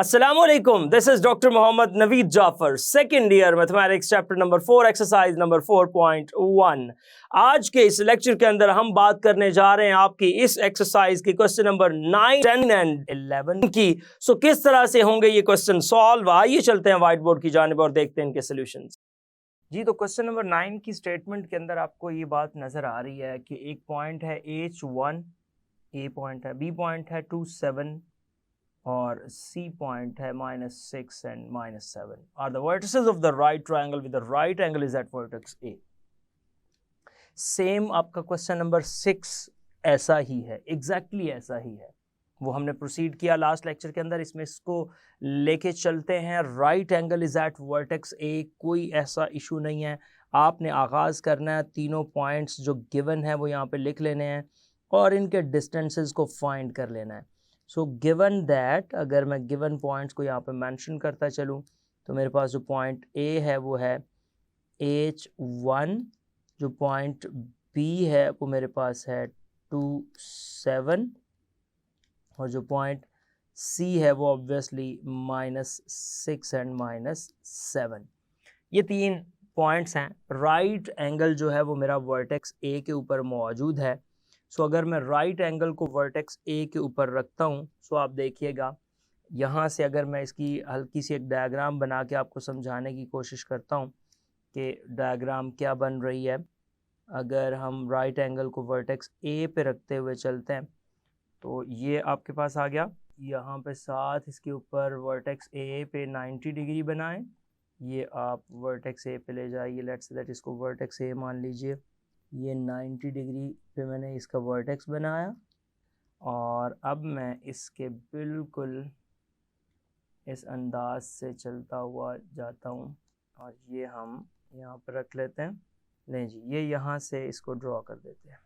Assalamualaikum. This is Dr. Mohammad Naveed Jafar, second year mathematics chapter number 4 exercise number 4.1. आज के इस lecture के अंदर हम बात करने जा रहे हैं आपकी इस एक्सरसाइज की क्वेश्चन नंबर 9, 10 एंड 11 की। सो किस तरह से होंगे ये क्वेश्चन सॉल्व, आइए चलते हैं व्हाइट बोर्ड की जानिब और देखते हैं इनके सॉल्यूशंस। जी, तो क्वेश्चन नंबर 9 की स्टेटमेंट के अंदर आपको ये बात नजर आ रही है कि एक पॉइंट है H1, ए पॉइंट है, बी पॉइंट है 2, 7 और C पॉइंट है -6 and -7 are the vertices of the right triangle with the right angle is at vertex A। Same आपका क्वेश्चन नंबर 6 ऐसा ही है, एग्जैक्टली ऐसा ही है, वो हमने प्रोसीड किया लास्ट लेक्चर के अंदर। इसमें इसको लेके चलते हैं, right angle is at vertex A, कोई ऐसा इशू नहीं है। आपने आगाज़ करना है, तीनों पॉइंट्स जो गिवन है वो यहाँ पे लिख लेने हैं और इनके डिस्टेंसेस को फाइंड कर लेना है। सो गिवन दैट, अगर मैं गिवन पॉइंट्स को यहाँ पे मेंशन करता चलूँ तो मेरे पास जो पॉइंट A है वो है H1, जो पॉइंट B है वो मेरे पास है 2, 7 और जो पॉइंट C है वो ऑब्वियसली -6 एंड -7। ये तीन पॉइंट्स हैं। राइट एंगल जो है वो मेरा वर्टेक्स A के ऊपर मौजूद है। सो अगर मैं राइट एंगल को वर्टेक्स A के ऊपर रखता हूँ, सो आप देखिएगा यहाँ से अगर मैं इसकी हल्की सी एक डायग्राम बना के आपको समझाने की कोशिश करता हूँ कि डायग्राम क्या बन रही है। अगर हम राइट एंगल को वर्टेक्स A पे रखते हुए चलते हैं तो ये आपके पास आ गया। यहाँ पे साथ इसके ऊपर वर्टेक्स A पे 90 डिग्री बनाएं। ये आप वर्टेक्स A पे ले जाइए, लेट्स से दैट इसको वर्टेक्स A मान लीजिए। ये 90 डिग्री पे मैंने इसका वर्टेक्स बनाया और अब मैं इसके बिल्कुल इस अंदाज से चलता हुआ जाता हूँ और ये हम यहाँ पर रख लेते हैं। नहीं जी, ये यहाँ से इसको ड्रॉ कर देते हैं।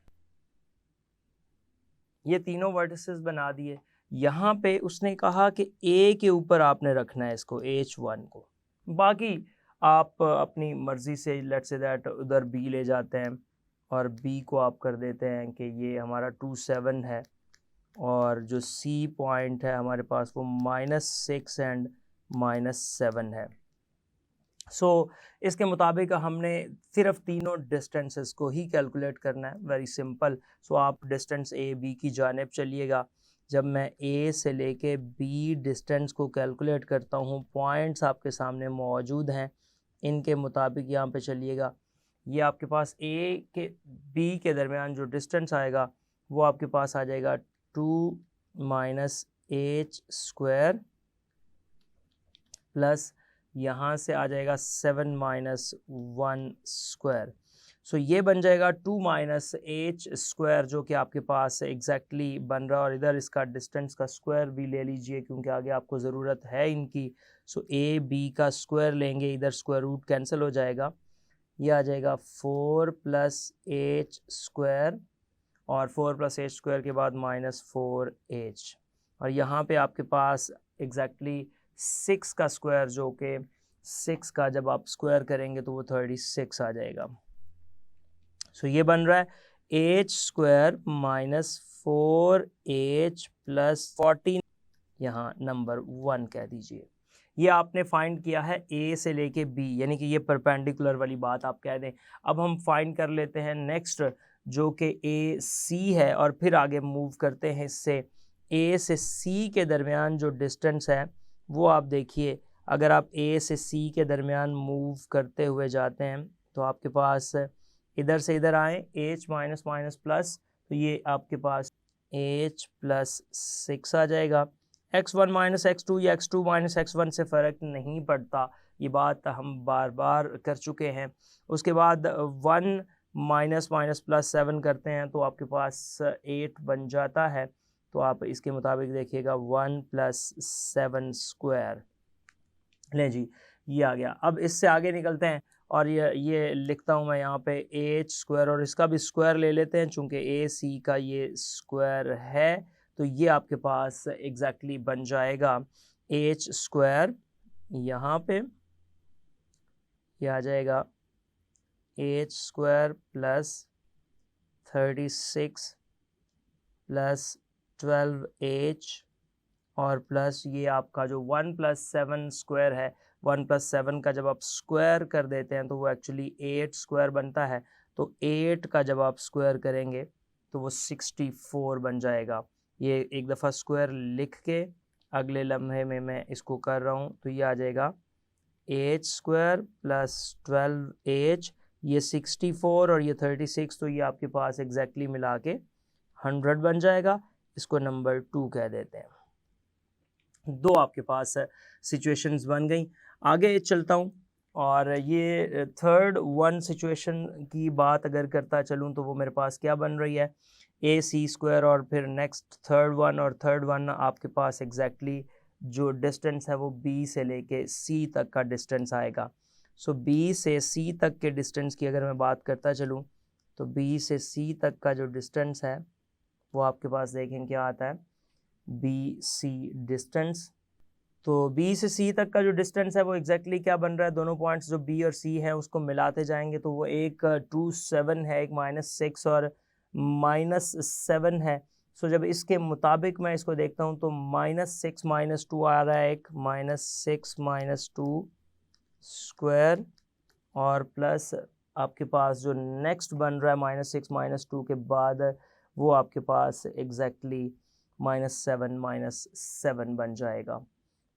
ये तीनों वर्टिसेस बना दिए। यहाँ पे उसने कहा कि A के ऊपर आपने रखना है इसको, H1 को। बाकी आप अपनी मर्ज़ी से लेट्स से दैट उधर B ले जाते हैं और B को आप कर देते हैं कि ये हमारा 2, 7 है और जो C पॉइंट है हमारे पास वो -6 एंड -7 है। सो इसके मुताबिक हमने सिर्फ तीनों डिस्टेंसेस को ही कैलकुलेट करना है, वेरी सिंपल। सो आप डिस्टेंस A B की जानिब चलिएगा। जब मैं A से लेके B डिस्टेंस को कैलकुलेट करता हूँ, पॉइंट्स आपके सामने मौजूद हैं, इनके मुताबिक यहाँ पे चलिएगा। ये आपके पास A के B के दरमियान जो डिस्टेंस आएगा वो आपके पास आ जाएगा 2 -h² प्लस यहाँ से आ जाएगा 7 -1²। सो ये बन जाएगा 2 -h² जो कि आपके पास एग्जैक्टली बन रहा है और इधर इसका डिस्टेंस का स्क्वायर भी ले लीजिए क्योंकि आगे आपको ज़रूरत है इनकी। सो A B का स्क्वायर लेंगे, इधर स्क्वायर रूट कैंसिल हो जाएगा। ये आ जाएगा 4 +h² और 4 +h² के बाद -4h और यहाँ पे आपके पास एग्जैक्टली 6 का स्क्वायर, जो कि 6 का जब आप स्क्वायर करेंगे तो वो 36 आ जाएगा। सो ये बन रहा है h² -4h + 14, यहाँ नंबर 1 कह दीजिए। ये आपने फाइंड किया है A से लेके B, यानी कि ये परपेंडिकुलर वाली बात आप कह दें। अब हम फाइंड कर लेते हैं नेक्स्ट, जो कि AC है और फिर आगे मूव करते हैं इससे। A से C के दरमियान जो डिस्टेंस है वो आप देखिए, अगर आप A से C के दरमियान मूव करते हुए जाते हैं तो आपके पास इधर से इधर आए H -- तो ये आपके पास H + 6 आ जाएगा। x1 - x2 या x2 - x1 से फ़र्क नहीं पड़ता, ये बात हम बार बार कर चुके हैं। उसके बाद 1 -+ 7 करते हैं तो आपके पास 8 बन जाता है। तो आप इसके मुताबिक देखिएगा 1 + 7² लें जी, ये आ गया। अब इससे आगे निकलते हैं और ये लिखता हूँ मैं यहाँ पे h² और इसका भी स्क्वायर ले लेते हैं चूँकि AC का ये स्क्वायर है। तो ये आपके पास एग्जैक्टली बन जाएगा h², यहाँ पे ये आ जाएगा h² + 36 + 12h और प्लस ये आपका जो 1+7 स्क्वायर है, 1+7 का जब आप स्क्वायर कर देते हैं तो वो एक्चुअली 8 स्क्वायर बनता है। तो 8 का जब आप स्क्वायर करेंगे तो वो 64 बन जाएगा। ये एक दफ़ा स्क्वायर लिख के अगले लम्हे में मैं इसको कर रहा हूँ, तो ये आ जाएगा h स्क्वायर प्लस 12h, ये 64 और ये 36, तो ये आपके पास एग्जैक्टली मिला के 100 बन जाएगा। इसको नंबर 2 कह देते हैं। दो आपके पास सिचुएशंस बन गई। आगे चलता हूँ और ये थर्ड वन सिचुएशन की बात अगर करता चलूँ तो वो मेरे पास क्या बन रही है, ए सी स्क्वायर और फिर नेक्स्ट थर्ड वन, और थर्ड वन आपके पास एग्जैक्टली जो डिस्टेंस है वो बी से लेके सी तक का डिस्टेंस आएगा। सो बी से सी तक के डिस्टेंस की अगर मैं बात करता चलूँ तो बी से सी तक का जो डिस्टेंस है वो आपके पास देखें क्या आता है, बी सी डिस्टेंस। तो बी से सी तक का जो डिस्टेंस है वो एग्जैक्टली क्या बन रहा है, दोनों पॉइंट्स जो बी और सी हैं उसको मिलाते जाएंगे तो वो एक 2 7 है, एक -6 और -7 है। सो जब इसके मुताबिक मैं इसको देखता हूँ तो -6 -2 आ रहा है, एक -6 -2 स्क्वायर और प्लस आपके पास जो नेक्स्ट बन रहा है -6 -2 के बाद वो आपके पास एग्जैक्टली -7 -7 बन जाएगा।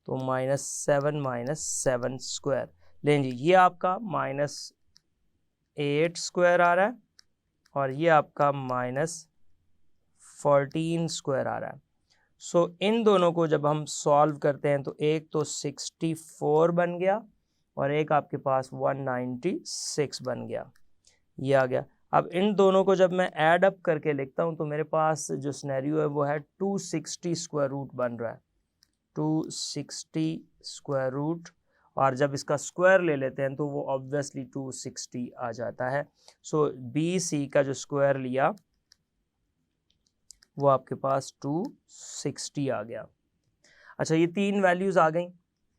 तो -7 -7 स्क्वायर लें जी, ये आपका -8 स्क्वायर आ रहा है और ये आपका -14 स्क्वायर आ रहा है। सो इन दोनों को जब हम सॉल्व करते हैं तो एक तो 64 बन गया और एक आपके पास 196 बन गया, ये आ गया। अब इन दोनों को जब मैं ऐड अप करके लिखता हूँ तो मेरे पास जो सिनेरियो है वो है 260 स्क्वायर रूट बन रहा है, 260 स्क्वायर रूट, और जब इसका स्क्वायर ले लेते हैं तो वो ऑब्वियसली 260 आ जाता है। सो बी सी का जो स्क्वायर लिया वो आपके पास 260 आ गया। अच्छा, ये तीन वैल्यूज़ आ गई।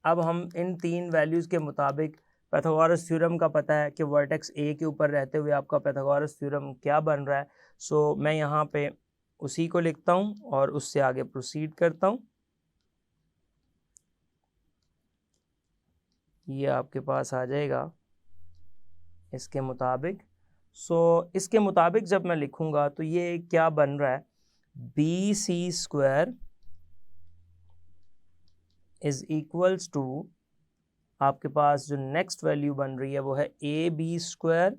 अब हम इन तीन वैल्यूज़ के मुताबिक पाइथागोरस थ्योरम का पता है कि वर्टेक्स ए के ऊपर रहते हुए आपका पाइथागोरस थ्योरम क्या बन रहा है। सो मैं यहाँ पे उसी को लिखता हूँ और उससे आगे प्रोसीड करता हूँ। ये आपके पास आ जाएगा इसके मुताबिक। सो इसके मुताबिक जब मैं लिखूंगा तो ये क्या बन रहा है, B C square is equals to आपके पास जो नेक्स्ट वैल्यू बन रही है वो है ए बी स्क्वायर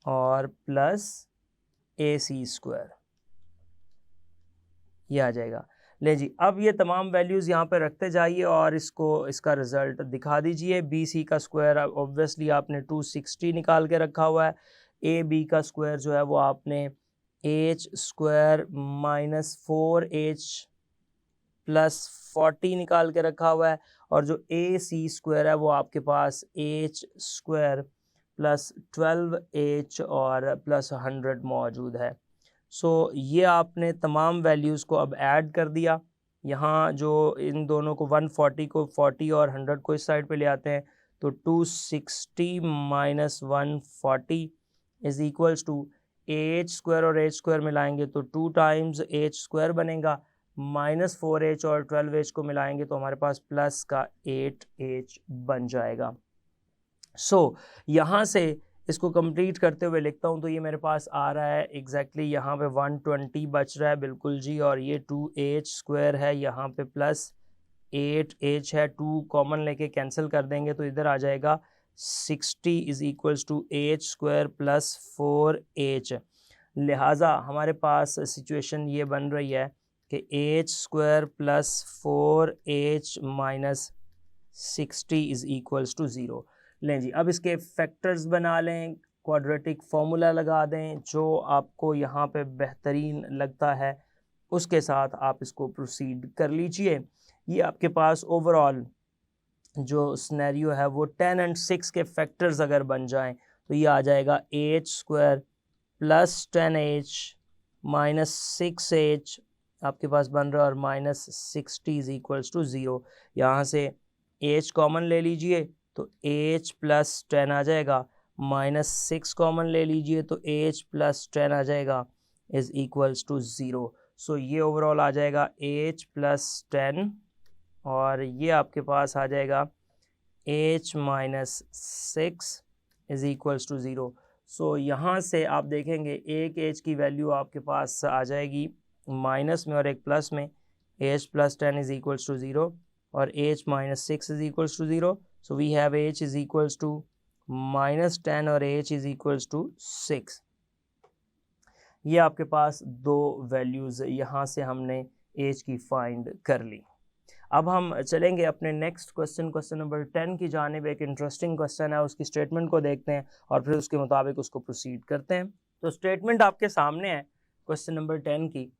और प्लस ए सी स्क्वायर, ये आ जाएगा। ले जी, अब ये तमाम वैल्यूज़ यहाँ पे रखते जाइए और इसका रिज़ल्ट दिखा दीजिए। बी सी का स्क्वायर ऑब्वियसली आपने 260 निकाल के रखा हुआ है, ए बी का स्क्वायर जो है वो आपने एच स्क्वायर -4h + 40 निकाल के रखा हुआ है, और जो ए सी स्क्वायर है वो आपके पास एच स्क्वायर + 12h और +100 मौजूद है। सो ये आपने तमाम वैल्यूज़ को अब ऐड कर दिया। यहाँ जो इन दोनों को 140 को 40 और 100 को इस साइड पे ले आते हैं तो 260 - 140 is equals to h square और एच स्क्वायर मिलाएंगे तो 2 टाइम्स एच स्क्वायर बनेगा, -4h और 12h को मिलाएंगे तो हमारे पास प्लस का 8h बन जाएगा। सो यहाँ से इसको कंप्लीट करते हुए लिखता हूँ तो ये मेरे पास आ रहा है एग्जैक्टली यहाँ पे 120 बच रहा है, बिल्कुल जी, और ये 2h स्क्वायर है, यहाँ पे प्लस 8h है, 2 कॉमन लेके कैंसिल कर देंगे तो इधर आ जाएगा 60 is equals to h square plus 4h। लिहाजा हमारे पास सिचुएशन ये बन रही है कि h square plus 4h minus 60 is equals to 0। लें जी, अब इसके फैक्टर्स बना लें, क्वाड्रेटिक फार्मूला लगा दें, जो आपको यहाँ पे बेहतरीन लगता है उसके साथ आप इसको प्रोसीड कर लीजिए। ये आपके पास ओवरऑल जो सिनेरियो है वो 10 और 6 के फैक्टर्स अगर बन जाएं तो ये आ जाएगा H square plus 10h minus 6h आपके पास बन रहा है और -60 इज़ इक्वल्स टू 0। यहाँ से h कॉमन ले लीजिए तो h प्लस 10 आ जाएगा, -6 कॉमन ले लीजिए तो h प्लस 10 आ जाएगा इज़ इक्वल्स टू 0। सो ये ओवरऑल आ जाएगा h प्लस 10 और ये आपके पास आ जाएगा h minus 6 is equals to 0। So यहाँ से आप देखेंगे एक h की वैल्यू आपके पास आ जाएगी माइनस में और एक प्लस में, h plus 10 is equals to 0 और h minus 6 is equals to 0। So we have h is equals to minus 10 और h इज इक्वल्स टू 6। ये आपके पास दो वैल्यूज़ यहाँ से हमने h की फाइंड कर ली। अब हम चलेंगे अपने नेक्स्ट क्वेश्चन नंबर 10 की जानिब। एक इंटरेस्टिंग क्वेश्चन है, उसकी स्टेटमेंट को देखते हैं और फिर उसके मुताबिक उसको प्रोसीड करते हैं। तो स्टेटमेंट आपके सामने है क्वेश्चन नंबर 10 की।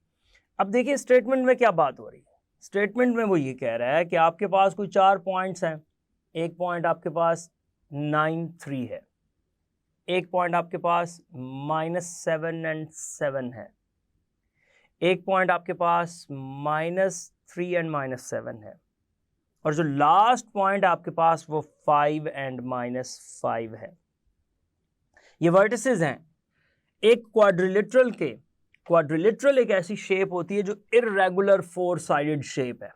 अब देखिए स्टेटमेंट में क्या बात हो रही है। स्टेटमेंट में वो ये कह रहा है कि आपके पास कोई 4 पॉइंट्स हैं। एक पॉइंट आपके पास 9, 3 है, एक पॉइंट आपके पास -7 और 7 है, एक पॉइंट आपके पास -3 और -7 है, और जो लास्ट पॉइंट आपके पास वो 5 और -5 है। ये वर्टिसेस हैं एक क्वाड्रिलेटरल एक ऐसी शेप होती है जो इर्रेगुलर 4 साइडेड शेप है,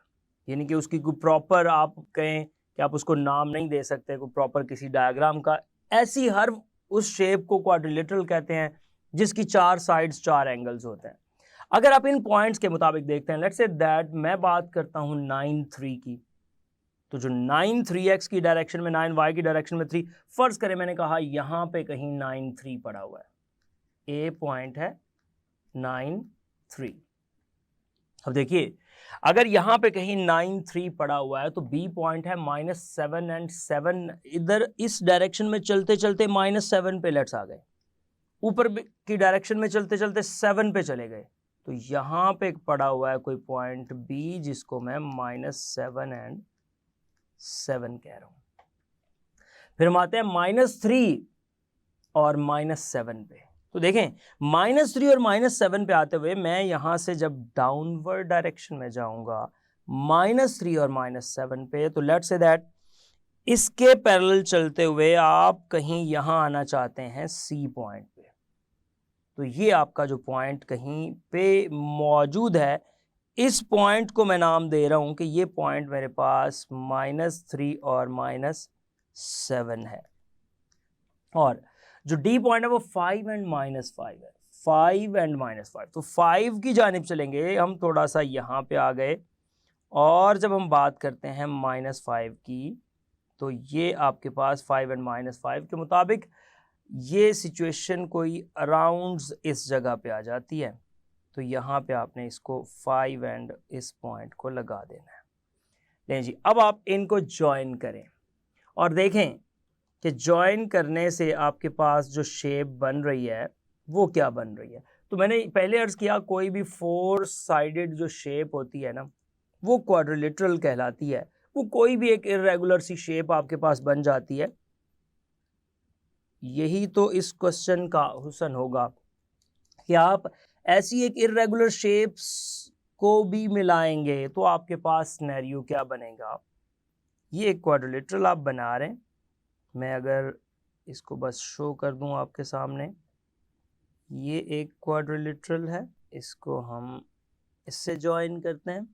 यानी कि उसकी कोई प्रॉपर आप कहें कि आप उसको नाम नहीं दे सकते कोई प्रॉपर किसी डायग्राम का। ऐसी हर उस शेप को क्वाड्रिलेटरल कहते हैं जिसकी 4 साइड्स 4 एंगल्स होते हैं। अगर आप इन पॉइंट्स के मुताबिक देखते हैं, लेट्स से दैट मैं बात करता हूं 9, 3 की, तो जो 9 3x की डायरेक्शन में 9 y की डायरेक्शन में 3, फर्ज करें मैंने कहा यहां पे कहीं 9 3 पड़ा हुआ है, ए पॉइंट है 9 3। अब देखिए अगर यहां पे कहीं 9 3 पड़ा हुआ है तो बी पॉइंट है -7 और 7। इधर इस डायरेक्शन में चलते चलते -7 पे लेट्स आ गए, ऊपर की डायरेक्शन में चलते चलते 7 पे चले गए, तो यहां पे पड़ा हुआ है कोई पॉइंट बी जिसको मैं -7 और 7 कह रहा हूं। फिर हम आते हैं -3 और -7 पे। तो देखें -3 और -7 पे आते हुए मैं यहां से जब डाउनवर्ड डायरेक्शन में जाऊंगा -3 और -7 पे, तो लेट्स से दैट इसके पैरेलल चलते हुए आप कहीं यहां आना चाहते हैं सी पॉइंट पे। तो ये आपका जो पॉइंट कहीं पे मौजूद है, इस पॉइंट को मैं नाम दे रहा हूं कि ये पॉइंट मेरे पास -3 और -7 है, और जो डी पॉइंट है वो 5 और -5 है, 5 और -5। तो 5 की जानिब चलेंगे हम, थोड़ा सा यहाँ पे आ गए, और जब हम बात करते हैं -5 की, तो ये आपके पास 5 और -5 के मुताबिक ये सिचुएशन कोई अराउंड इस जगह पे आ जाती है। तो यहाँ पे आपने इसको 5 एंड इस पॉइंट को लगा देना है। लें जी, अब आप इनको ज्वाइन करें और देखें कि ज्वाइन करने से आपके पास जो शेप बन रही है वो क्या बन रही है। तो मैंने पहले अर्ज किया कोई भी 4 साइडेड जो शेप होती है ना वो क्वाड्रिलेटरल कहलाती है। वो कोई भी एक इर्रेगुलर सी शेप आपके पास बन जाती है। यही तो इस क्वेश्चन का हुस्न होगा कि आप ऐसी एक इर्रेगुलर शेप्स को भी मिलाएंगे तो आपके पास सिनेरियो क्या बनेगा। ये एक क्वाड्रिलेटरल आप बना रहे हैं, मैं अगर इसको बस शो कर दूं आपके सामने, ये एक क्वाड्रिलेटरल है, इसको हम इससे ज्वाइन करते हैं।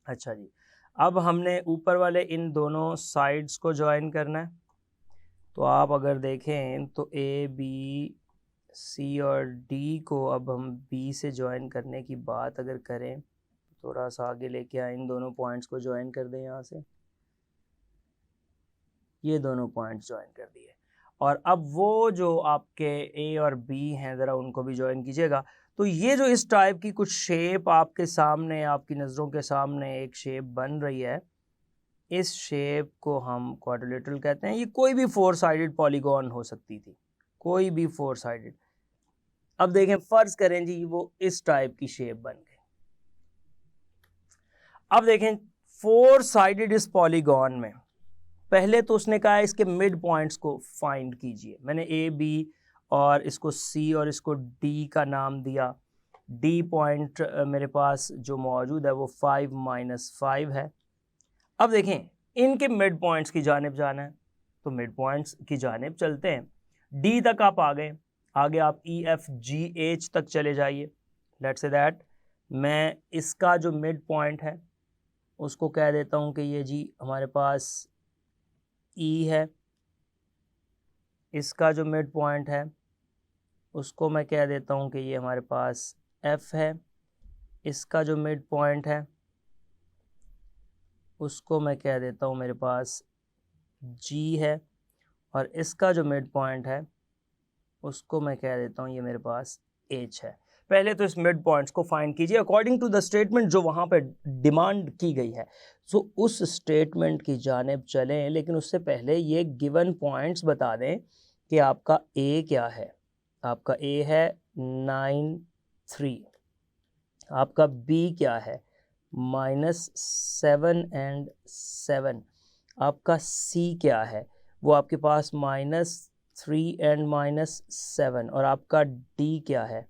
अच्छा जी, अब हमने ऊपर वाले इन दोनों साइड्स को ज्वाइन करना है। तो आप अगर देखें तो ए बी सी और डी को अब हम बी से ज्वाइन करने की बात अगर करें, थोड़ा सा आगे लेके आए, इन दोनों पॉइंट्स को ज्वाइन कर दें। यहाँ से ये दोनों पॉइंट्स ज्वाइन कर दिए, और अब वो जो आपके ए और बी हैं ज़रा उनको भी ज्वाइन कीजिएगा। तो ये जो इस टाइप की कुछ शेप आपके सामने, आपकी नज़रों के सामने एक शेप बन रही है, इस शेप को हम क्वाड्रिलेटरल कहते हैं। ये कोई भी 4 साइडेड पॉलीगॉन हो सकती थी, कोई भी 4 साइडेड। अब देखें फर्ज करें जी वो इस टाइप की शेप बन गई। अब देखें 4 साइडेड इस पॉलीगॉन में, पहले तो उसने कहा इसके मिड पॉइंट्स को फाइंड कीजिए। मैंने ए बी और इसको सी और इसको डी का नाम दिया। डी पॉइंट मेरे पास जो मौजूद है वो 5 -5 है। अब देखें इनके मिड पॉइंट्स की जानिब जाना है, तो मिड पॉइंट्स की जानिब चलते हैं। डी तक आप आ गए, आगे आप ई एफ जी एच तक चले जाइए। लेट्स से दैट मैं इसका जो मिड पॉइंट है उसको कह देता हूँ कि ये जी हमारे पास ई है, इसका जो मिड पॉइंट है उसको मैं कह देता हूँ कि ये हमारे पास एफ है, इसका जो मिड पॉइंट है उसको मैं कह देता हूँ मेरे पास जी है, और इसका जो मिड पॉइंट है उसको मैं कह देता हूँ ये मेरे पास एच है। पहले तो इस मिड पॉइंट्स को फाइंड कीजिए अकॉर्डिंग टू द स्टेटमेंट जो वहाँ पे डिमांड की गई है। सो उस स्टेटमेंट की जानिब चलें, लेकिन उससे पहले ये गिवन पॉइंट्स बता दें कि आपका ए क्या है। आपका ए है 9 3, आपका बी क्या है -7 एंड 7, आपका सी क्या है वो आपके पास -3 एंड -7, और आपका डी क्या है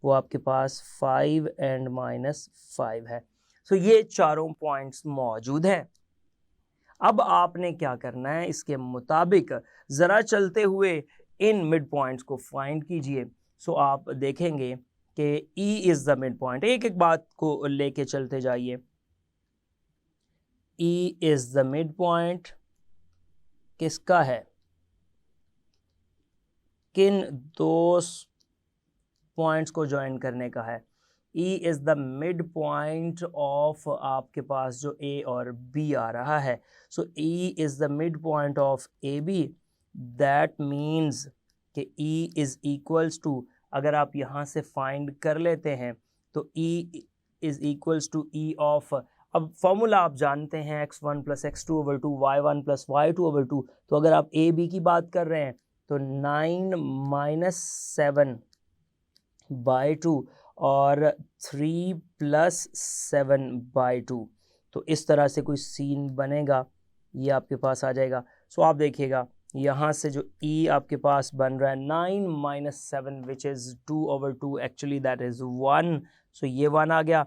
वो आपके पास 5 एंड -5 है। सो ये चारों पॉइंट्स मौजूद हैं। अब आपने क्या करना है, इसके मुताबिक ज़रा चलते हुए इन मिड पॉइंट्स को फाइंड कीजिए। सो आप देखेंगे कि E is the mid point. एक एक बात को लेके चलते जाइए। ई इज़ द मिड पॉइंट किसका है, किन दो पॉइंट्स को ज्वाइन करने का है। E is the midpoint of आपके पास जो ए और बी आ रहा है। So E is the midpoint of A B. That means कि ई इज़ इक्वल्स टू, अगर आप यहाँ से फाइंड कर लेते हैं तो E is equals to E of, अब फॉर्मूला आप जानते हैं x1 + x2/2 y1 + y2/2। तो अगर आप ए बी की बात कर रहे हैं तो 9 - 7/2 और 3 + 7/2। तो इस तरह से कोई सीन बनेगा, ये आपके पास आ जाएगा। सो आप देखिएगा यहाँ से जो ई आपके पास बन रहा है 9 - 7 which is 2/2, actually that is 1। सो ये 1 आ गया,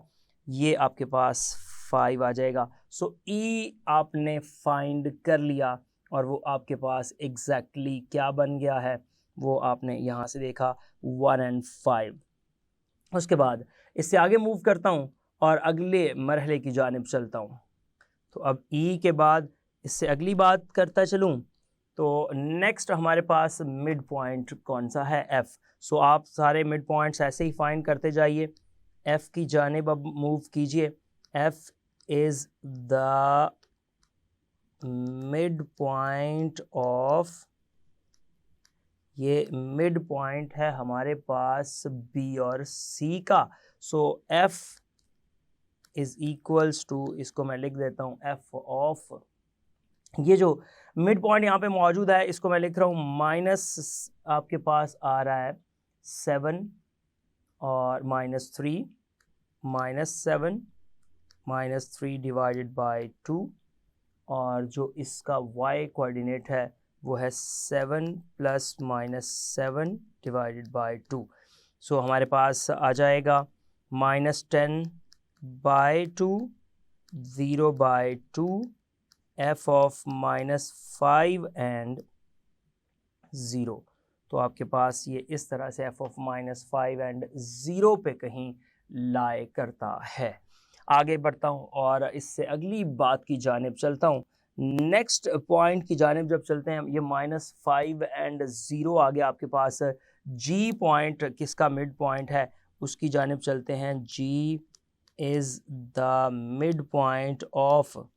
ये आपके पास 5 आ जाएगा। सो ई आपने फाइंड कर लिया और वो आपके पास एग्जैक्टली क्या बन गया है वो आपने यहाँ से देखा 1 एंड 5। उसके बाद इससे आगे मूव करता हूँ और अगले मरहले की जानिब चलता हूँ। तो अब ई के बाद इससे अगली बात करता चलूँ तो नेक्स्ट हमारे पास मिड पॉइंट कौन सा है, एफ़। सो आप सारे मिड पॉइंट्स ऐसे ही फाइंड करते जाइए, एफ़ की जानिब अब मूव कीजिए। F is the midpoint of, ये मिड पॉइंट है हमारे पास बी और सी का। सो एफ इज इक्वल्स टू, इसको मैं लिख देता हूँ एफ ऑफ, ये जो मिड पॉइंट यहाँ पे मौजूद है इसको मैं लिख रहा हूँ माइनस, आपके पास आ रहा है 7 और -3, -7 -3 डिवाइडेड बाय 2, और जो इसका y कोऑर्डिनेट है वो है 7 + -7 डिवाइडेड बाय 2। सो हमारे पास आ जाएगा -10/2, 0/2, f ऑफ -5 एंड 0। तो आपके पास ये इस तरह से f ऑफ -5 एंड 0 पे कहीं लाए करता है। आगे बढ़ता हूँ और इससे अगली बात की जानिब चलता हूँ। नेक्स्ट पॉइंट की जानिब जब चलते हैं, ये -5 एंड 0 आ गया आपके पास। जी पॉइंट किसका मिड पॉइंट है उसकी जानिब चलते हैं। G is the midpoint of,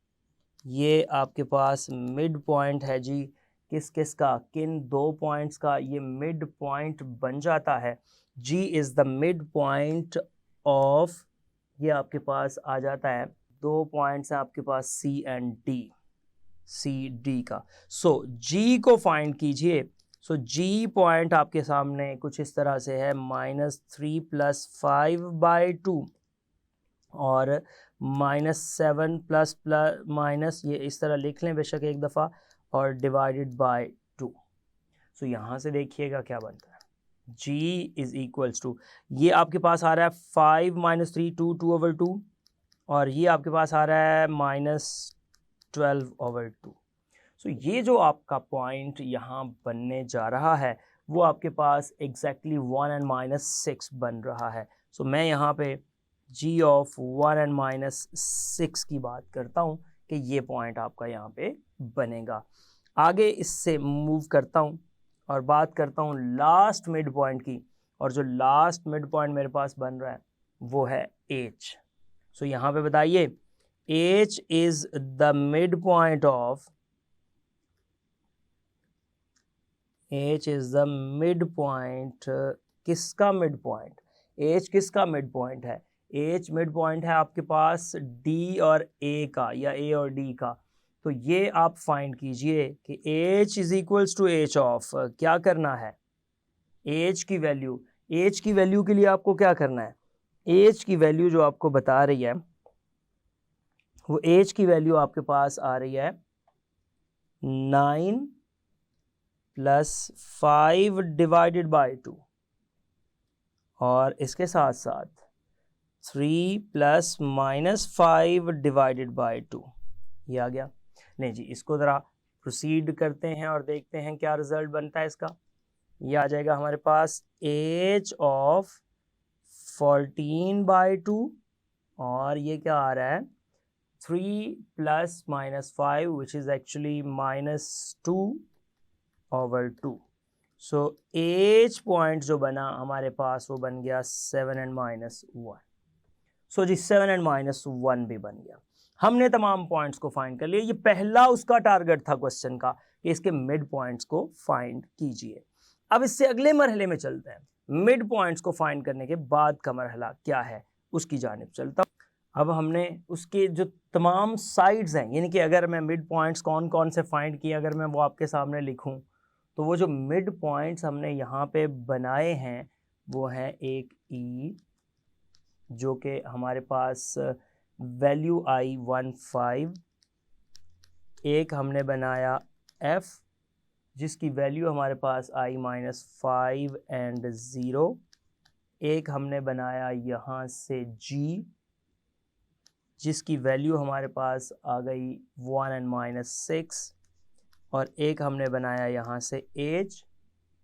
ये आपके पास मिड पॉइंट है जी किस किस का, किन दो पॉइंट्स का ये मिड पॉइंट बन जाता है। G is the midpoint of, ये आपके पास आ जाता है, दो पॉइंट्स हैं आपके पास सी एंड डी, सी डी का। सो जी को फाइंड कीजिए। सो जी पॉइंट आपके सामने कुछ इस तरह से है, -3 + 5/2 और -7 +, ये इस तरह लिख लें बेशक एक दफ़ा, और डिवाइडेड बाय 2। सो यहाँ से देखिएगा क्या बनता है, g इज़ इक्वल्स टू, ये आपके पास आ रहा है 5 - 3 2 2/2, और ये आपके पास आ रहा है -12/2। सो ये जो आपका पॉइंट यहाँ बनने जा रहा है वो आपके पास एग्जैक्टली 1 एंड माइनस 6 बन रहा है। सो मैं यहाँ पे g ऑफ 1 एंड माइनस 6 की बात करता हूँ कि ये पॉइंट आपका यहाँ पे बनेगा। आगे इससे मूव करता हूँ और बात करता हूँ लास्ट मिड पॉइंट की, और जो लास्ट मिड पॉइंट मेरे पास बन रहा है वो है h। सो यहाँ पे बताइए h is the midpoint of, h is the mid point, किसका मिड पॉइंट, h किसका मिड पॉइंट है, h मिड पॉइंट है आपके पास d और a का, या a और d का। तो ये आप फाइंड कीजिए कि h is equals to h of, क्या करना है, h की वैल्यू के लिए आपको क्या करना है, h की वैल्यू जो आपको बता रही है वो h की वैल्यू आपके पास आ रही है 9 प्लस 5 डिवाइडेड बाई 2, और इसके साथ साथ 3 प्लस माइनस 5 डिवाइडेड बाई 2, ये आ गया। नहीं जी, इसको ज़रा प्रोसीड करते हैं और देखते हैं क्या रिजल्ट बनता है इसका। ये आ जाएगा हमारे पास h ऑफ 14 बाई 2, और ये क्या आ रहा है 3 plus minus 5 which is actually minus 2 over 2। So h point जो बना हमारे पास वो बन गया 7 and minus 1। So G 7 and minus 1 भी बन गया। हमने तमाम पॉइंट्स को फाइंड कर लिया। ये पहला उसका टारगेट था क्वेश्चन का कि इसके मिड पॉइंट्स को फाइंड कीजिए। अब इससे अगले मरहले में चलते हैं। मिड पॉइंट्स को फाइंड करने के बाद का मरहला क्या है उसकी जानिब चलता हूं। अब हमने उसके जो तमाम साइड्स हैं, यानी कि अगर मैं मिड पॉइंट्स कौन कौन से फाइंड किए अगर मैं वो आपके सामने लिखूं, तो वो जो मिड पॉइंट्स हमने यहाँ पे बनाए हैं वो है एक E जो कि हमारे पास वैल्यू आई 15, एक हमने बनाया F जिसकी वैल्यू हमारे पास आई -5 एंड 0, एक हमने बनाया यहाँ से G जिसकी वैल्यू हमारे पास आ गई 1 एंड -6, और एक हमने बनाया यहाँ से H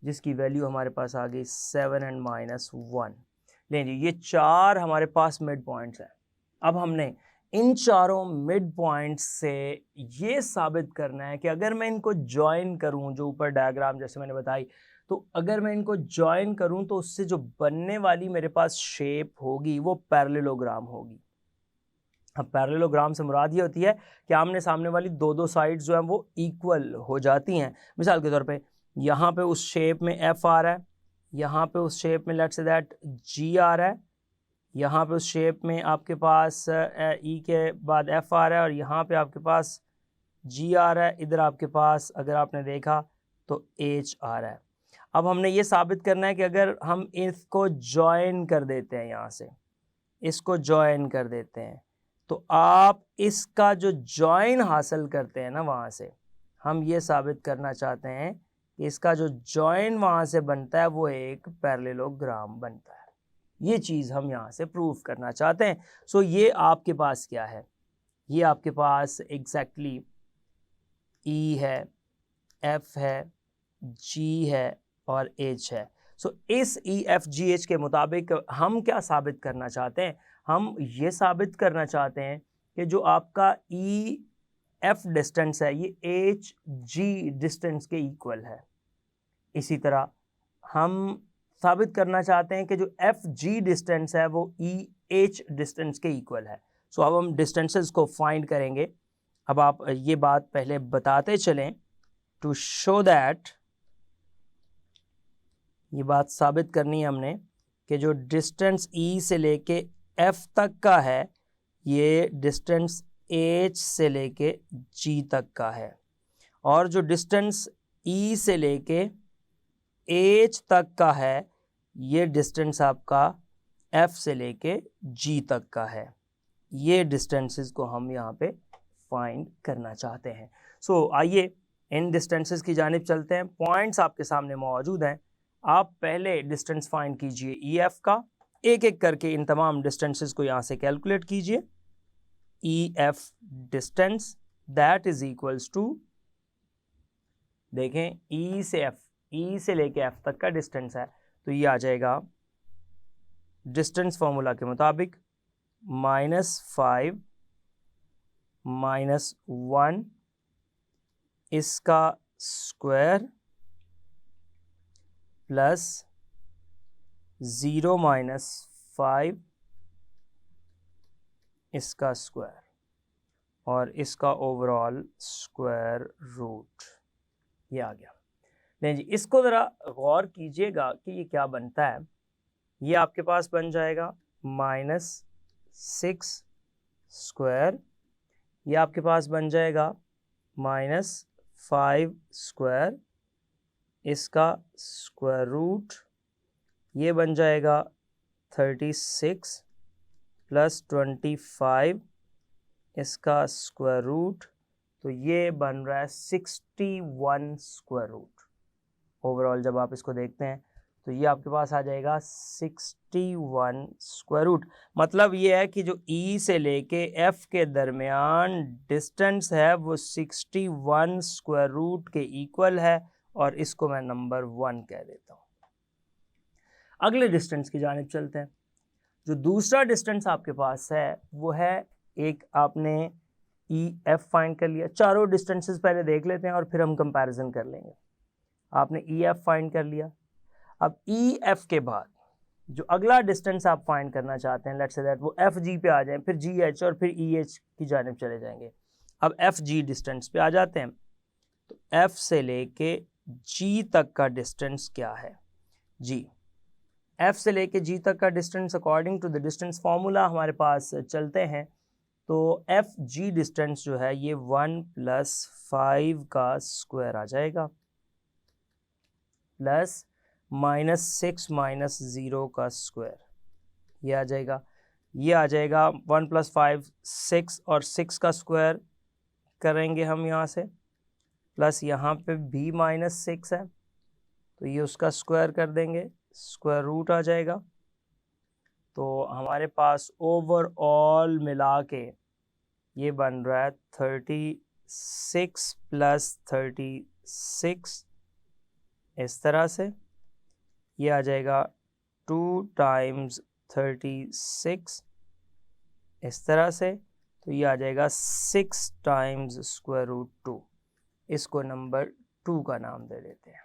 जिसकी वैल्यू हमारे पास आ गई 7 एंड -1। लें जी, ये चार हमारे पास मिड पॉइंट्स हैं। अब हमने इन चारों मिड पॉइंट्स से ये साबित करना है कि अगर मैं इनको ज्वाइन करूं, जो ऊपर डायग्राम जैसे मैंने बताई, तो अगर मैं इनको ज्वाइन करूं तो उससे जो बनने वाली मेरे पास शेप होगी वो पैरेललोग्राम होगी। अब पैरेललोग्राम से मुराद ये होती है कि आमने सामने वाली दो दो साइड्स जो हैं वो इक्वल हो जाती हैं। मिसाल के तौर पे यहाँ पे उस शेप में F आ रहा है, यहाँ पे उस शेप में लेट्स से दैट G आ रहा है, यहाँ पे उस शेप में आपके पास E के बाद F आ रहा है, और यहाँ पे आपके पास G आ रहा है, इधर आपके पास अगर आपने देखा तो H आ रहा है। अब हमने ये साबित करना है कि अगर हम इसको जॉइन कर देते हैं, यहाँ से इसको जॉइन कर देते हैं, तो आप इसका जो जॉइन हासिल करते हैं ना, वहाँ से हम ये साबित करना चाहते हैं कि इसका जो जॉइन वहाँ से बनता है वो एक पैरेललोग्राम बनता है। ये चीज़ हम यहाँ से प्रूव करना चाहते हैं। सो ये आपके पास क्या है, ये आपके पास एग्जैक्टली E है, F है, G है और H है। सो इस EFGH के मुताबिक हम क्या साबित करना चाहते हैं, हम ये साबित करना चाहते हैं कि जो आपका EF डिस्टेंस है ये HG डिस्टेंस के इक्वल है। इसी तरह हम साबित करना चाहते हैं कि जो FG डिस्टेंस है वो EH डिस्टेंस के इक्वल है। सो अब हम डिस्टेंसेस को फाइंड करेंगे। अब आप ये बात पहले बताते चलें टू शो दैट, ये बात साबित करनी है हमने कि जो डिस्टेंस E से लेके F तक का है ये डिस्टेंस H से लेके G तक का है, और जो डिस्टेंस E से लेके H तक का है ये डिस्टेंस आपका F से लेके G तक का है। ये डिस्टेंसेस को हम यहाँ पे फाइंड करना चाहते हैं। सो आइए इन डिस्टेंसेस की जानिब चलते हैं। पॉइंट्स आपके सामने मौजूद हैं। आप पहले डिस्टेंस फाइंड कीजिए EF का, एक एक करके इन तमाम डिस्टेंसेस को यहाँ से कैलकुलेट कीजिए। EF distance that is equals to, देखें E से F E से लेके F तक का डिस्टेंस है, तो ये आ जाएगा डिस्टेंस फॉर्मूला के मुताबिक -5 -1 इसका स्क्वायर प्लस 0 - 5 इसका स्क्वायर और इसका ओवरऑल स्क्वायर रूट। ये आ गया। नहीं जी, इसको ज़रा गौर कीजिएगा कि ये क्या बनता है। ये आपके पास बन जाएगा -6 स्क्वायर, ये आपके पास बन जाएगा -5 स्क्वायर इसका स्क्वायर रूट, ये बन जाएगा 36 प्लस 25 इसका स्क्वायर रूट, तो ये बन रहा है 61 स्क्वायर रूट। ओवरऑल जब आप इसको देखते हैं तो ये आपके पास आ जाएगा 61 स्क्वायर रूट। मतलब ये है कि जो E से लेके F के दरमियान डिस्टेंस है वो 61 स्क्वायर रूट के इक्वल है, और इसको मैं नंबर 1 कह देता हूँ। अगले डिस्टेंस की जानिब चलते हैं। जो दूसरा डिस्टेंस आपके पास है वो है, एक आपने EF फाइंड कर लिया। चारों डिस्टेंसेस पहले देख लेते हैं और फिर हम कंपैरिजन कर लेंगे। आपने EF फाइंड कर लिया। अब EF के बाद जो अगला डिस्टेंस आप फाइंड करना चाहते हैं, लेट्स से दैट वो FG पे आ जाए, फिर GH और फिर EH की जानिब चले जाएंगे। अब FG डिस्टेंस पे आ जाते हैं, तो F से लेके G तक का डिस्टेंस क्या है? F से लेके G तक का distance according to the distance formula हमारे पास चलते हैं, तो FG डिस्टेंस जो है ये 1 + 5 का स्क्वायर आ जाएगा प्लस -6 - 0 का स्क्वायर, ये आ जाएगा। ये आ जाएगा 1 + 5 6 और 6 का स्क्वायर करेंगे हम यहाँ से, प्लस यहाँ पे भी -6 है तो ये उसका स्क्वायर कर देंगे, स्क्वायर रूट आ जाएगा। तो हमारे पास ओवरऑल मिला के ये बन रहा है 36 + 36 इस तरह से। ये आ जाएगा 2 × 36 इस तरह से, तो ये आ जाएगा 6 × √2। इसको नंबर 2 का नाम दे देते हैं।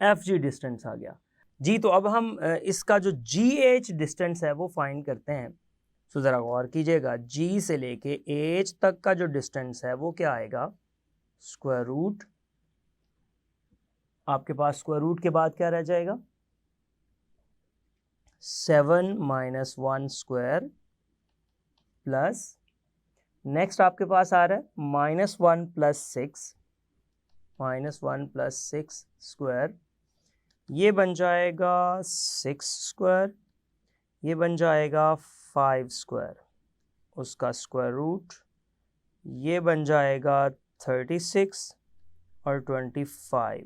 FG डिस्टेंस आ गया जी। तो अब हम इसका जो GH डिस्टेंस है वो फाइंड करते हैं। तो ज़रा गौर कीजिएगा, G से लेके H तक का जो डिस्टेंस है वो क्या आएगा? Square root. आपके पास स्क्वायर रूट के बाद क्या रह जाएगा? 7 - 1 स्क्वायर प्लस, नेक्स्ट आपके पास आ रहा है -1 + 6, -1 + 6 स्क्वायर, ये बन जाएगा 6 स्क्वायर, ये बन जाएगा 5 स्क्वायर, उसका स्क्वायर रूट, ये बन जाएगा 36 और 25,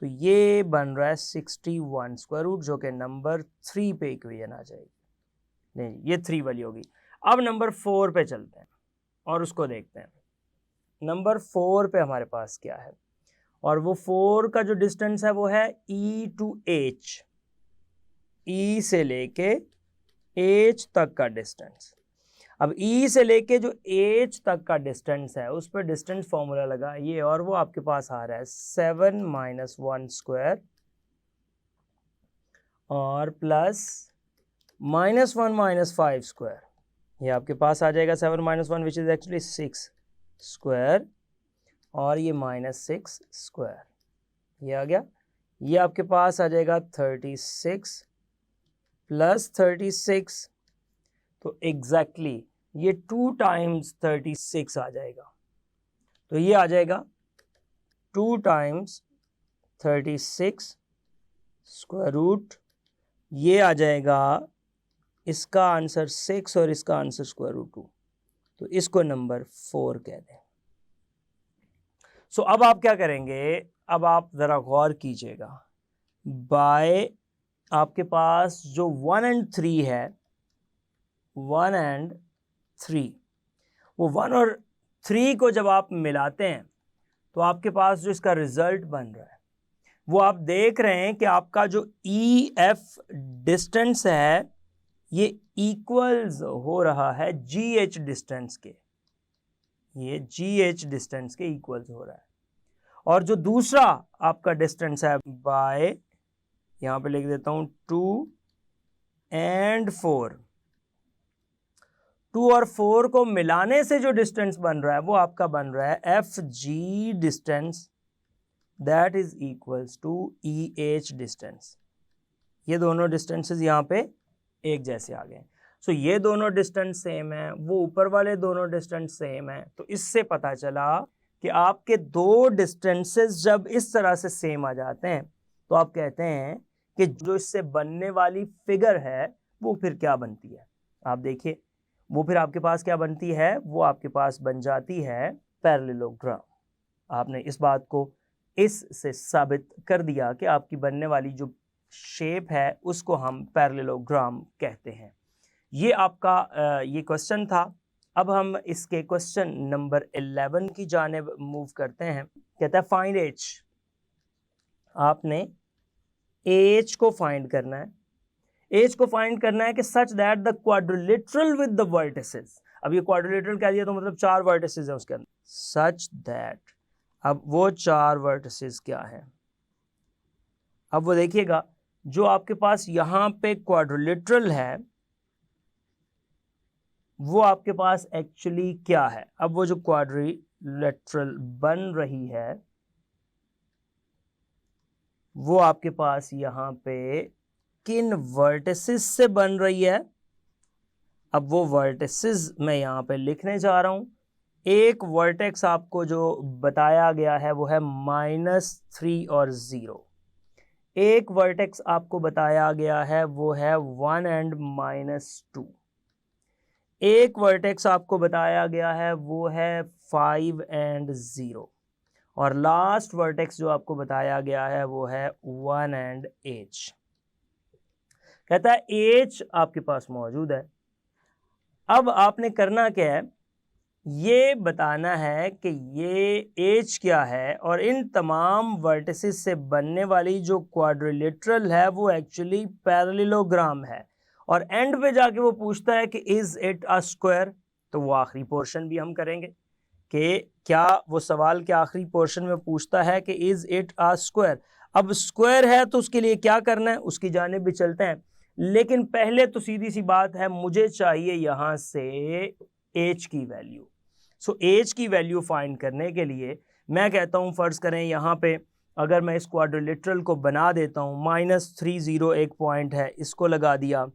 तो ये बन रहा है 61 स्क्वायर रूट, जो कि नंबर 3 पे इक्वेशन आ जाएगी। नहीं, ये 3 वाली होगी। अब नंबर 4 पे चलते हैं और उसको देखते हैं। नंबर 4 पे हमारे पास क्या है, और वो 4 का जो डिस्टेंस है वो है E to H, E से लेके H तक का डिस्टेंस। अब E से लेके जो H तक का डिस्टेंस है उस पर डिस्टेंस फॉर्मूला लगाइए, और वो आपके पास आ रहा है 7 - 1 स्क्वायर और प्लस -1 - 5 स्क्वायर, ये आपके पास आ जाएगा 7 - 1 विच इज एक्चुअली 6 स्क्वायर, और ये -6 स्क्वायर, ये आ गया। ये आपके पास आ जाएगा 36 + 36, तो एग्जैक्टली ये 2 × 36 आ जाएगा। तो ये आ जाएगा 2 × 36 स्क्वायर रूट, ये आ जाएगा इसका आंसर 6 और इसका आंसर स्क्वायर रूट 2, तो इसको नंबर 4 कह दें। सो अब आप क्या करेंगे, अब आप ज़रा गौर कीजिएगा, बाय आपके पास जो 1 और 3 है, 1 और 3, वो 1 और 3 को जब आप मिलाते हैं तो आपके पास जो इसका रिजल्ट बन रहा है वो आप देख रहे हैं कि आपका जो ई एफ डिस्टेंस है ये इक्वल्स हो रहा है जी एच डिस्टेंस के, ये जी एच डिस्टेंस के इक्वल्स हो रहा है। और जो दूसरा आपका डिस्टेंस है बाय, यहां पे लिख देता हूं 2 and 4, 2 और 4 को मिलाने से जो डिस्टेंस बन रहा है वो आपका बन रहा है F G distance, that is equals to E H distance. ये दोनों डिस्टेंसेस यहाँ पे एक जैसे आ गए। सो ये दोनों डिस्टेंस सेम है, वो ऊपर वाले दोनों डिस्टेंस सेम है। तो इससे पता चला कि आपके दो डिस्टेंसेस जब इस तरह से सेम आ जाते हैं तो आप कहते हैं कि जो इससे बनने वाली फिगर है वो फिर क्या बनती है। आप देखिए वो फिर आपके पास क्या बनती है, वो आपके पास बन जाती है पैरेललोग्राम। आपने इस बात को इससे साबित कर दिया कि आपकी बनने वाली जो शेप है उसको हम पैरेललोग्राम कहते हैं। ये आपका ये क्वेश्चन था। अब हम इसके क्वेश्चन नंबर 11 की जानिब मूव करते हैं। कहता है फाइंड एच, आपने एच को फाइंड करना है। एच को फाइंड करना है कि such that the quadrilateral with the vertices. अब ये क्वाड्रिलेटरल कह दिया तो मतलब 4 वर्टिसेस है उसके अंदर, सच दैट, अब वो 4 वर्टिसेस क्या है। अब वो देखिएगा जो आपके पास यहां पे क्वाड्रिलेटरल है वो आपके पास एक्चुअली क्या है। अब वो जो क्वाड्रिलेटरल बन रही है वो आपके पास यहां पे किन वर्टिसेस से बन रही है। अब वो वर्टिसेस मैं यहां पे लिखने जा रहा हूं। एक वर्टेक्स आपको जो बताया गया है वो है -3 और 0। एक वर्टेक्स आपको बताया गया है वो है 1 and -2। एक वर्टेक्स आपको बताया गया है वो है 5 and 0। और लास्ट वर्टेक्स जो आपको बताया गया है वो है 1 and h। कहता है h आपके पास मौजूद है। अब आपने करना क्या है, ये बताना है कि ये h क्या है और इन तमाम वर्टिसेस से बनने वाली जो क्वाड्रिलेटरल है वो एक्चुअली पैरेललोग्राम है। और एंड पे जाके वो पूछता है कि इज इट अ स्क्वायर। तो वो आखिरी पोर्शन भी हम करेंगे कि क्या वो सवाल के आखिरी पोर्शन में पूछता है कि इज इट अ स्क्वायर। अब स्क्वायर है तो उसके लिए क्या करना है उसकी जानिब भी चलते हैं, लेकिन पहले तो सीधी सी बात है मुझे चाहिए यहां से h की वैल्यू। सो h की वैल्यू फाइंड करने के लिए मैं कहता हूं फर्ज करें यहां पे अगर मैं इस क्वाड्रिलेटरल को बना देता हूं, -3 0 एक पॉइंट है इसको लगा दिया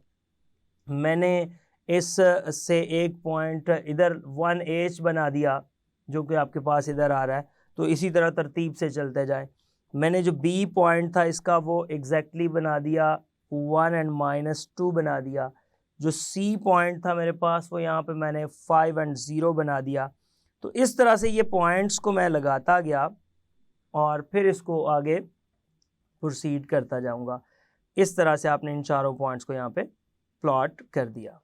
मैंने, इस से एक पॉइंट इधर 1h बना दिया जो कि आपके पास इधर आ रहा है। तो इसी तरह तरतीब से चलते जाए, मैंने जो b पॉइंट था इसका वो एग्जैक्टली बना दिया 1 and -2 बना दिया। जो c पॉइंट था मेरे पास वो यहाँ पे मैंने 5 and 0 बना दिया। तो इस तरह से ये पॉइंट्स को मैं लगाता गया और फिर इसको आगे प्रोसीड करता जाऊंगा। इस तरह से आपने इन चारों पॉइंट्स को यहाँ पे प्लॉट कर दिया।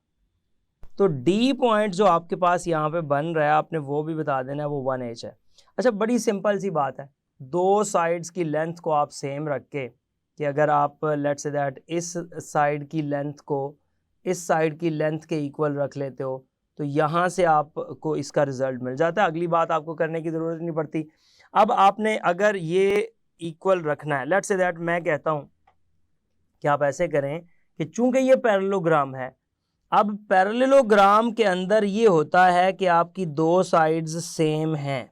तो डी पॉइंट जो आपके पास यहाँ पे बन रहा है आपने वो भी बता देना है वो 1h है। अच्छा बड़ी सिंपल सी बात है, दो साइड्स की लेंथ को आप सेम रख के कि अगर आप लेट्स से दैट इस साइड की लेंथ को इस साइड की लेंथ के इक्वल रख लेते हो तो यहाँ से आपको इसका रिजल्ट मिल जाता है। अगली बात आपको करने की ज़रूरत नहीं पड़ती। अब आपने अगर ये इक्वल रखना है, लेट्स से दैट मैं कहता हूँ कि आप ऐसे करें कि चूंकि ये पैरेललोग्राम है, अब पैरेललोग्राम के अंदर ये होता है कि आपकी दो साइड्स सेम हैं,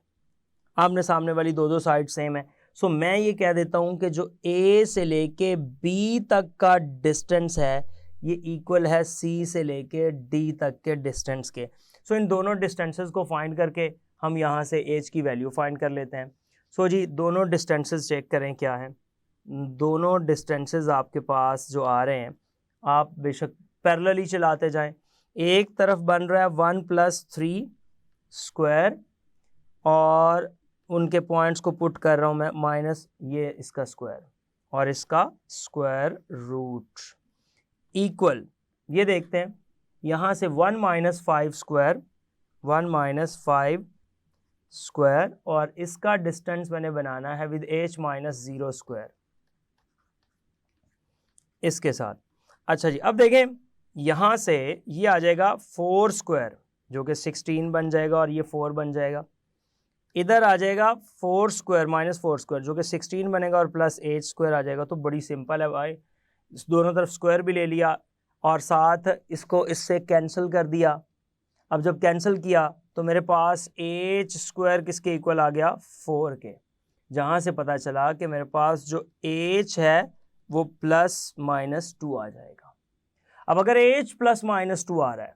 आमने सामने वाली दो साइड सेम है। सो मैं ये कह देता हूं कि जो A से लेके B तक का डिस्टेंस है ये इक्वल है C से लेके D तक के डिस्टेंस के। सो इन दोनों डिस्टेंसेस को फाइंड करके हम यहाँ से h की वैल्यू फाइंड कर लेते हैं। सो जी दोनों डिस्टेंसेस चेक करें क्या है। दोनों डिस्टेंसेस आपके पास जो आ रहे हैं आप बेशक पैरेलली चलाते जाएं। एक तरफ बन रहा है 1 + 3 स्क्वायर और उनके पॉइंट्स को पुट कर रहा हूं मैं माइनस ये इसका स्क्वायर और इसका स्क्वायर रूट इक्वल, ये देखते हैं यहां से 1 - 5 स्क्वायर 1 - 5 स्क्वायर और इसका डिस्टेंस मैंने बनाना है विद h - 0 स्क्वायर। इसके साथ। अच्छा जी, अब देखें यहाँ से ये आ जाएगा 4 स्क्वायर जो कि 16 बन जाएगा और ये 4 बन जाएगा। इधर आ जाएगा 4 स्क्वायर माइनस 4 स्क्वायर जो कि 16 बनेगा और प्लस 8 स्क्वायर आ जाएगा। तो बड़ी सिंपल है भाई, इस दोनों तरफ स्क्वायर भी ले लिया और साथ इसको इससे कैंसिल कर दिया। अब जब कैंसिल किया तो मेरे पास एच स्क्वायर किसके इक्वल आ गया, 4 के, जहाँ से पता चला कि मेरे पास जो एच है वो प्लस माइनस 2 आ जाएगा। अब अगर एच प्लस माइनस 2 आ रहा है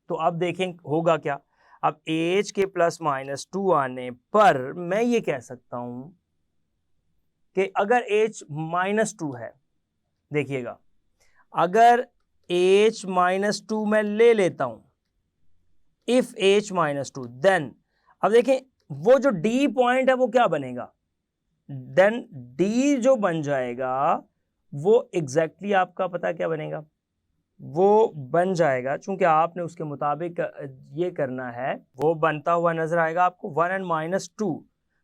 तो अब देखें होगा क्या। अब एच के प्लस माइनस 2 आने पर मैं ये कह सकता हूं कि अगर एच माइनस 2 है, देखिएगा अगर एच माइनस 2 मैं ले लेता हूं, इफ एच माइनस 2, देन अब देखें वो जो डी पॉइंट है वो क्या बनेगा, देन डी जो बन जाएगा वो एग्जैक्टली आपका पता क्या बनेगा, वो बन जाएगा, चूंकि आपने उसके मुताबिक ये करना है, वो बनता हुआ नजर आएगा आपको 1 एंड माइनस 2।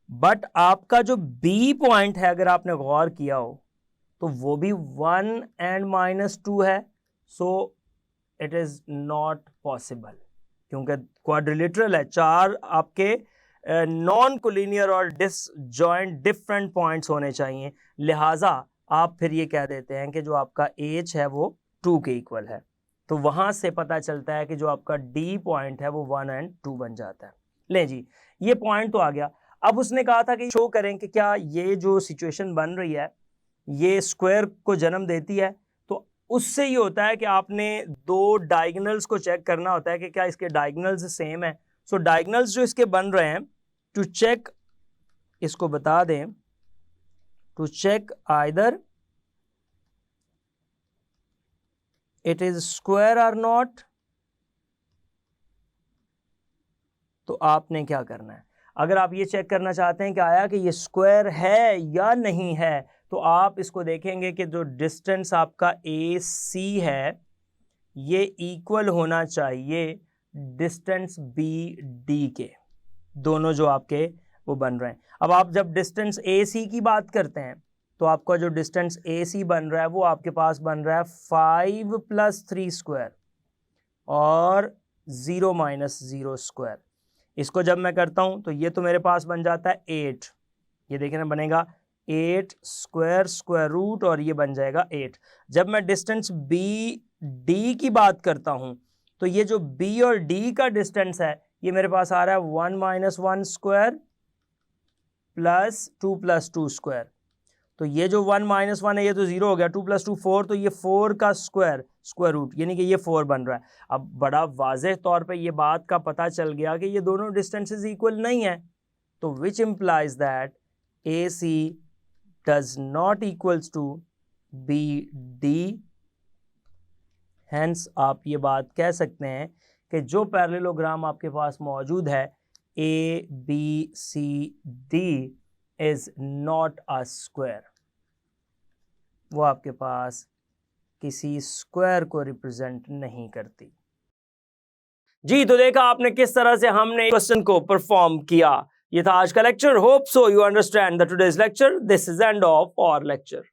बट आपका जो बी पॉइंट है अगर आपने गौर किया हो तो वो भी 1 एंड माइनस 2 है। So it is not possible, क्योंकि क्वाड्रिलेटरल है, 4 आपके नॉन कोलिनियर और डिसजॉइंट डिफरेंट पॉइंट्स होने चाहिए, लिहाजा आप फिर ये कह देते हैं कि जो आपका एच है वो 2 के इक्वल है। तो वहां से पता चलता है कि जो आपका डी पॉइंट है वो 1 एंड 2 बन जाता है। ले जी, ये पॉइंट तो आ गया। अब उसने कहा था कि शो करें कि क्या ये जो सिचुएशन बन रही है ये स्क्वायर को जन्म देती है। तो उससे ये होता है कि आपने दो डायगोनल्स को चेक करना होता है कि क्या इसके डायगोनल्स सेम है। सो डायगोनल्स जो इसके बन रहे हैं, टू चेक, इसको बता दें, to check either it is square और नॉट, तो आपने क्या करना है, अगर आप ये चेक करना चाहते हैं कि आया कि ये स्क्वायर है या नहीं है, तो आप इसको देखेंगे कि जो डिस्टेंस आपका ए सी है ये इक्वल होना चाहिए डिस्टेंस बी डी के, दोनों जो आपके वो बन रहे हैं। अब आप जब डिस्टेंस ए सी की बात करते हैं तो आपका जो डिस्टेंस ए सी बन रहा है वो आपके पास बन रहा है 5 + 3 स्क्वायर और 0 - 0 स्क्वायर। इसको जब मैं करता हूं तो ये तो मेरे पास बन जाता है 8, ये देखना बनेगा 8 स्क्वायर स्क्वायर रूट और ये बन जाएगा 8। जब मैं डिस्टेंस बी डी की बात करता हूं तो ये जो बी और डी का डिस्टेंस है ये मेरे पास आ रहा है 1 - 1 स्क्वायर प्लस 2 + 2 स्क्वायर। तो ये जो 1 - 1 है ये तो 0 हो गया, 2 + 2 4, तो ये 4 का स्क्वायर स्क्वायर रूट, यानी कि ये 4 बन रहा है। अब बड़ा वाज़ेह तौर पे ये बात का पता चल गया कि ये दोनों डिस्टेंसेस इक्वल नहीं है, तो which implies that A C does not equals to B D. Hence आप ये बात कह सकते हैं कि जो पैरेललोग्राम आपके पास मौजूद है A B C D is not a square, वो आपके पास किसी स्क्वायर को रिप्रेजेंट नहीं करती। जी, तो देखा आपने किस तरह से हमने क्वेश्चन को परफॉर्म किया। ये था आज का lecture. Hope so you understand the today's lecture. This is end of our lecture.